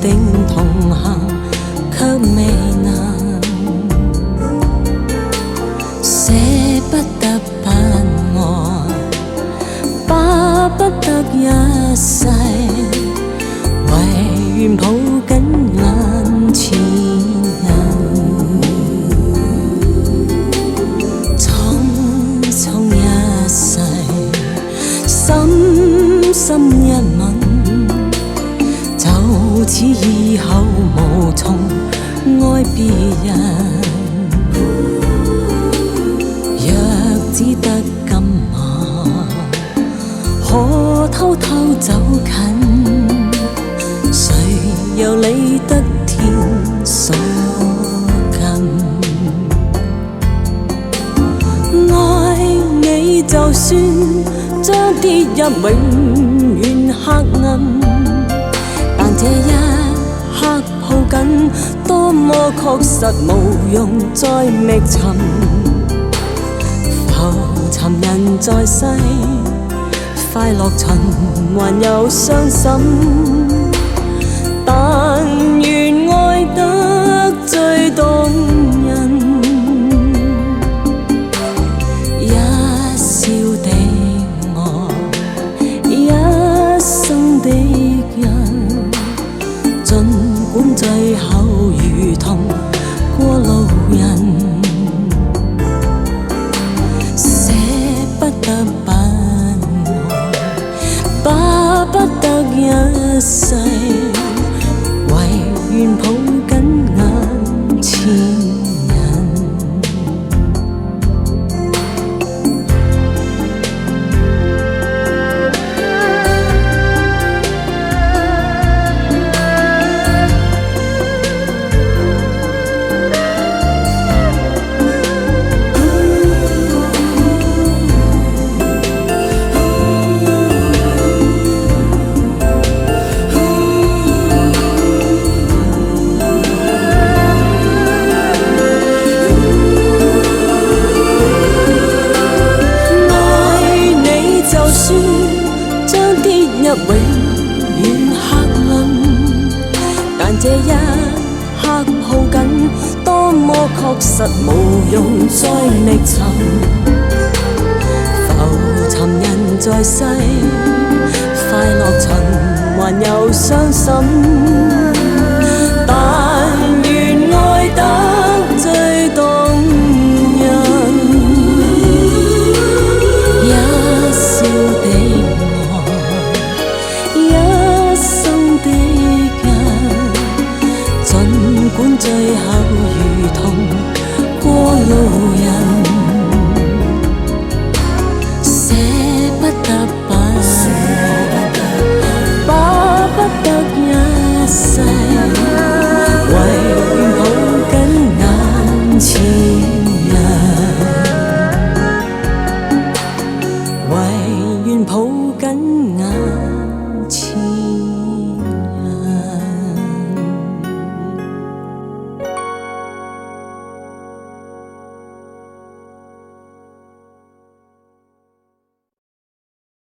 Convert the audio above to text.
定同行，卻未能捨不得不愛，巴不得一世，唯願抱緊眼前人。匆匆一世，深深一吻，就似以後無從愛別人。若只得今晚，可偷偷走近，誰又理得天所近？愛你就算將跌入永遠黑暗，但這一刻抱緊，多麼確實無用再覓尋。浮沉人在世，快樂循環又傷心，但願愛得最動人。一笑的愛，一生的人，儘管最後如同過路人，捨不得不愛，巴不得一世，唯願抱緊眼前人。將跌入永遠黑暗，但這一刻抱緊，多麼確實無用再覓尋。浮沉人在世，快樂循環又傷心。